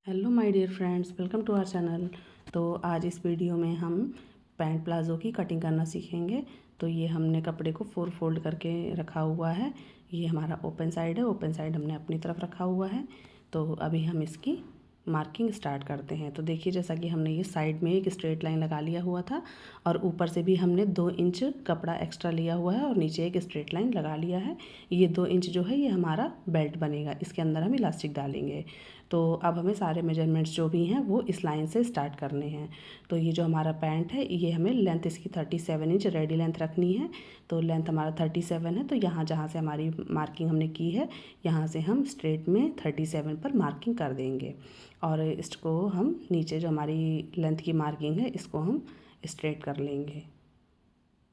Hello my dear friends, welcome to our channel. तो आज इस वीडियो में हम पैंट प्लाज़ो की कटिंग करना सीखेंगे। तो ये हमने कपड़े को 4 फोल्ड करके रखा हुआ है। ये हमारा ओपन साइड है, ओपन साइड हमने अपनी तरफ रखा हुआ है। तो अभी हम इसकी मार्किंग स्टार्ट करते हैं। तो देखिए, जैसा कि हमने ये साइड में एक स्ट्रेट लाइन लगा लिया हुआ था और ऊपर से भी हमने 2 इंच कपड़ा एक्स्ट्रा लिया हुआ है और नीचे एक स्ट्रेट लाइन लगा लिया है। ये 2 इंच जो है ये हमारा बेल्ट बनेगा, इसके अंदर हम इलास्टिक डालेंगे। तो अब हमें सारे मेजरमेंट्स जो भी हैं वो इस लाइन से स्टार्ट करने हैं। तो ये जो हमारा पैंट है ये हमें लेंथ इसकी 37 इंच रेडी लेंथ रखनी है। तो लेंथ हमारा 37 है। तो यहाँ जहाँ से हमारी मार्किंग हमने की है यहाँ से हम स्ट्रेट में 37 पर मार्किंग कर देंगे और इसको हम नीचे जो हमारी लेंथ की मार्किंग है इसको हम स्ट्रेट कर लेंगे।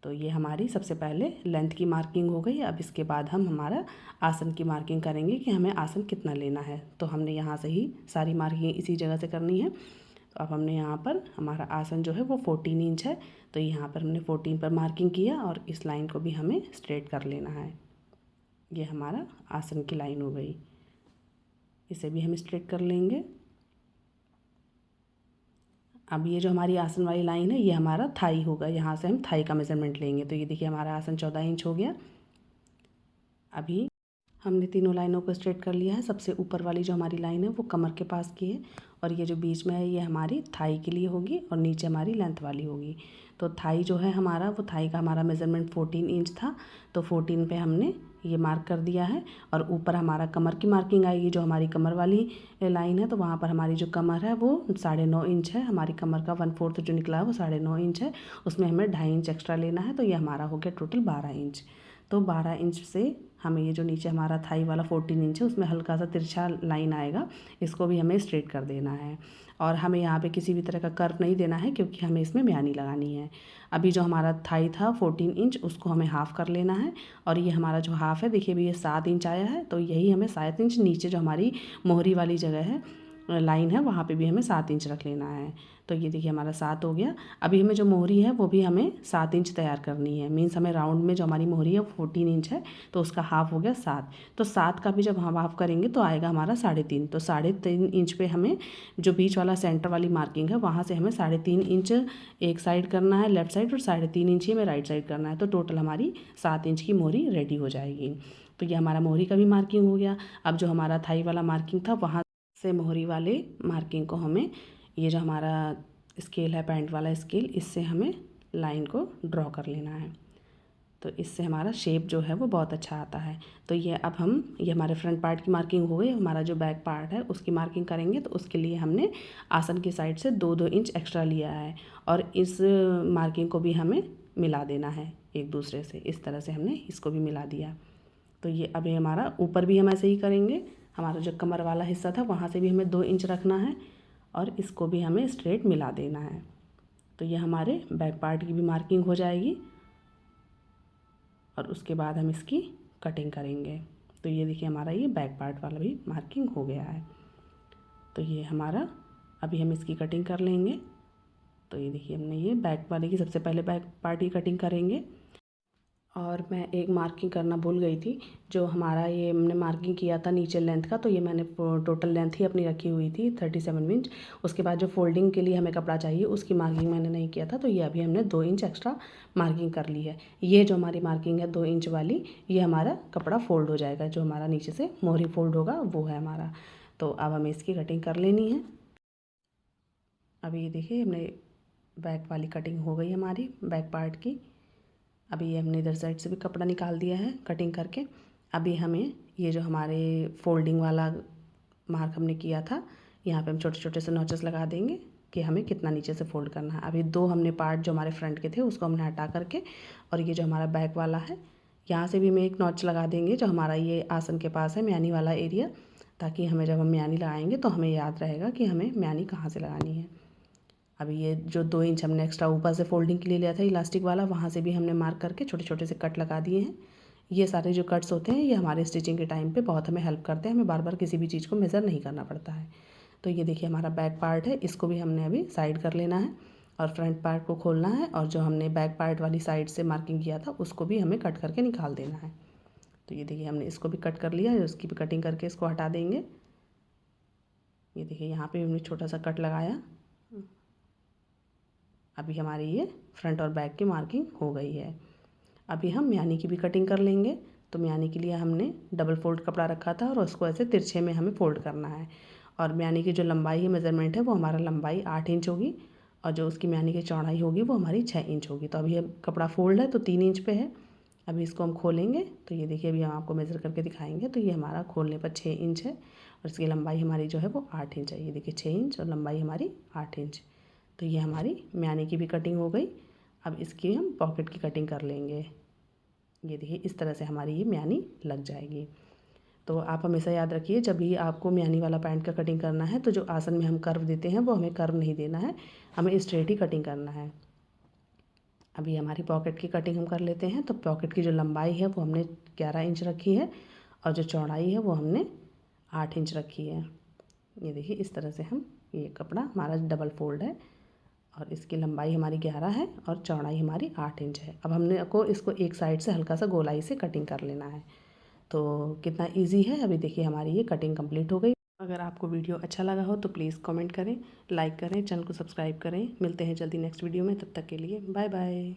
तो ये हमारी सबसे पहले लेंथ की मार्किंग हो गई। अब इसके बाद हम हमारा आसन की मार्किंग करेंगे कि हमें आसन कितना लेना है। तो हमने यहाँ से ही सारी मार्किंग इसी जगह से करनी है। तो अब हमने यहाँ पर हमारा आसन जो है वो 14 इंच है। तो यहाँ पर हमने 14 पर मार्किंग किया और इस लाइन को भी हमें स्ट्रेट कर लेना है। ये हमारा आसन की लाइन हो गई, इसे भी हम स्ट्रेट कर लेंगे। अब ये जो हमारी आसन वाली लाइन है ये हमारा थाई होगा, यहाँ से हम थाई का मेज़रमेंट लेंगे। तो ये देखिए हमारा आसन 14 इंच हो गया। अभी हमने तीनों लाइनों को स्ट्रेट कर लिया है। सबसे ऊपर वाली जो हमारी लाइन है वो कमर के पास की है और ये जो बीच में है ये हमारी थाई के लिए होगी और नीचे हमारी लेंथ वाली होगी। तो थाई जो है हमारा, वो थाई का हमारा मेज़रमेंट 14 इंच था। तो 14 पे हमने ये मार्क कर दिया है और ऊपर हमारा कमर की मार्किंग आएगी। जो हमारी कमर वाली लाइन है तो वहाँ पर हमारी जो कमर है वो 9.5 इंच है। हमारी कमर का 1/4 जो निकला है वो 9.5 इंच है, उसमें हमें 2.5 इंच एक्स्ट्रा लेना है। तो ये हमारा हो गया टोटल 12 इंच। तो 12 इंच से हमें ये जो नीचे हमारा थाई वाला 14 इंच है उसमें हल्का सा तिरछा लाइन आएगा, इसको भी हमें स्ट्रेट कर देना है। और हमें यहाँ पे किसी भी तरह का कर्व नहीं देना है क्योंकि हमें इसमें म्यानी लगानी है। अभी जो हमारा थाई था 14 इंच उसको हमें हाफ़ कर लेना है और ये हमारा जो हाफ़ है देखिए भी ये 7 इंच आया है। तो यही हमें 7 इंच नीचे जो हमारी मोहरी वाली जगह है लाइन है वहाँ पे भी हमें 7 इंच रख लेना है। तो ये देखिए हमारा 7 हो गया। अभी हमें जो मोहरी है वो भी हमें 7 इंच तैयार करनी है। मीन्स हमें राउंड में जो हमारी मोहरी है वो 14 इंच है तो उसका हाफ़ हो गया 7। तो 7 का भी जब हम हाफ़ करेंगे तो आएगा हमारा 3.5। तो 3.5 इंच पे हमें जो बीच वाला सेंटर वाली मार्किंग है वहाँ से हमें 3.5 इंच एक साइड करना है लेफ्ट साइड और 3.5 इंच ही हमें राइट साइड करना है। तो टोटल हमारी 7 इंच की मोहरी रेडी हो जाएगी। तो ये हमारा मोहरी का भी मार्किंग हो गया। अब जो हमारा थाई वाला मार्किंग था वहाँ से मोहरी वाले मार्किंग को हमें, ये जो हमारा स्केल है पैंट वाला स्केल, इससे हमें लाइन को ड्रॉ कर लेना है। तो इससे हमारा शेप जो है वो बहुत अच्छा आता है। तो ये अब हम, ये हमारे फ्रंट पार्ट की मार्किंग हो गई। हमारा जो बैक पार्ट है उसकी मार्किंग करेंगे। तो उसके लिए हमने आसन की साइड से 2-2 इंच एक्स्ट्रा लिया है और इस मार्किंग को भी हमें मिला देना है एक दूसरे से। इस तरह से हमने इसको भी मिला दिया। तो ये अभी हमारा ऊपर भी हम ऐसे ही करेंगे। हमारा जो कमर वाला हिस्सा था वहाँ से भी हमें 2 इंच रखना है और इसको भी हमें स्ट्रेट मिला देना है। तो ये हमारे बैक पार्ट की भी मार्किंग हो जाएगी और उसके बाद हम इसकी कटिंग करेंगे। तो ये देखिए हमारा ये बैक पार्ट वाला भी मार्किंग हो गया है। तो ये हमारा, अभी हम इसकी कटिंग कर लेंगे। तो ये देखिए हमने ये बैक वाले की सबसे पहले बैक पार्ट की कटिंग करेंगे। और मैं एक मार्किंग करना भूल गई थी। जो हमारा ये हमने मार्किंग किया था नीचे लेंथ का, तो ये मैंने टोटल लेंथ ही अपनी रखी हुई थी 37 इंच। उसके बाद जो फोल्डिंग के लिए हमें कपड़ा चाहिए उसकी मार्किंग मैंने नहीं किया था। तो ये अभी हमने 2 इंच एक्स्ट्रा मार्किंग कर ली है। ये जो हमारी मार्किंग है 2 इंच वाली, ये हमारा कपड़ा फोल्ड हो जाएगा। जो हमारा नीचे से मोहरी फोल्ड होगा वो है हमारा। तो अब हमें इसकी कटिंग कर लेनी है। अभी ये देखिए हमने बैक वाली कटिंग हो गई हमारी बैक पार्ट की। अभी ये हमने इधर साइड से भी कपड़ा निकाल दिया है कटिंग करके। अभी हमें ये जो हमारे फोल्डिंग वाला मार्क हमने किया था, यहाँ पे हम छोटे छोटे से नॉचेस लगा देंगे कि हमें कितना नीचे से फोल्ड करना है। अभी 2 हमने पार्ट जो हमारे फ्रंट के थे उसको हमने हटा करके, और ये जो हमारा बैक वाला है यहाँ से भी हम एक नॉच लगा देंगे जो हमारा ये आसन के पास है म्यानी वाला एरिया, ताकि हमें जब हम म्यानी लगाएंगे तो हमें याद रहेगा कि हमें म्यानी कहाँ से लगानी है। अभी ये जो 2 इंच हमने एक्स्ट्रा ऊपर से फोल्डिंग के लिए लिया था इलास्टिक वाला, वहाँ से भी हमने मार्क करके छोटे छोटे से कट लगा दिए हैं। ये सारे जो कट्स होते हैं ये हमारे स्टिचिंग के टाइम पे बहुत हमें हेल्प करते हैं। हमें बार बार किसी भी चीज़ को मेज़र नहीं करना पड़ता है। तो ये देखिए हमारा बैक पार्ट है, इसको भी हमने अभी साइड कर लेना है और फ्रंट पार्ट को खोलना है। और जो हमने बैक पार्ट वाली साइड से मार्किंग किया था उसको भी हमें कट करके निकाल देना है। तो ये देखिए हमने इसको भी कट कर लिया है, उसकी भी कटिंग करके इसको हटा देंगे। ये देखिए यहाँ पे हमने छोटा सा कट लगाया। अभी हमारी ये फ्रंट और बैक की मार्किंग हो गई है। अभी हम म्यानी की भी कटिंग कर लेंगे। तो म्यानी के लिए हमने डबल फोल्ड कपड़ा रखा था और उसको ऐसे तिरछे में हमें फोल्ड करना है। और म्यानी की जो लंबाई है मेज़रमेंट है वो हमारा लंबाई 8 इंच होगी और जो उसकी म्यानी की चौड़ाई होगी वो हमारी 6 इंच होगी। तो अभी ये कपड़ा फोल्ड है तो 3 इंच पे है। अभी इसको हम खोलेंगे तो ये देखिए अभी हम आपको मेज़र करके दिखाएंगे। तो ये हमारा खोलने पर 6 इंच है और इसकी लंबाई हमारी जो है वो 8 इंच है। ये देखिए 6 इंच और लंबाई हमारी 8 इंच। तो ये हमारी म्यानी की भी कटिंग हो गई। अब इसकी हम पॉकेट की कटिंग कर लेंगे। ये देखिए इस तरह से हमारी ये म्यानी लग जाएगी। तो आप हमेशा याद रखिए जब भी आपको म्यानी वाला पैंट का कटिंग करना है तो जो आसन में हम कर्व देते हैं वो हमें कर्व नहीं देना है, हमें स्ट्रेट ही कटिंग करना है। अभी हमारी पॉकेट की कटिंग हम कर लेते हैं। तो पॉकेट की जो लंबाई है वो हमने 11 इंच रखी है और जो चौड़ाई है वो हमने 8 इंच रखी है। ये देखिए इस तरह से हम, ये कपड़ा हमारा डबल फोल्ड है और इसकी लंबाई हमारी 11 है और चौड़ाई हमारी 8 इंच है। अब हमने को इसको एक साइड से हल्का सा गोलाई से कटिंग कर लेना है। तो कितना इजी है। अभी देखिए हमारी ये कटिंग कंप्लीट हो गई। अगर आपको वीडियो अच्छा लगा हो तो प्लीज़ कमेंट करें, लाइक करें, चैनल को सब्सक्राइब करें। मिलते हैं जल्दी नेक्स्ट वीडियो में, तब तक के लिए बाय बाय।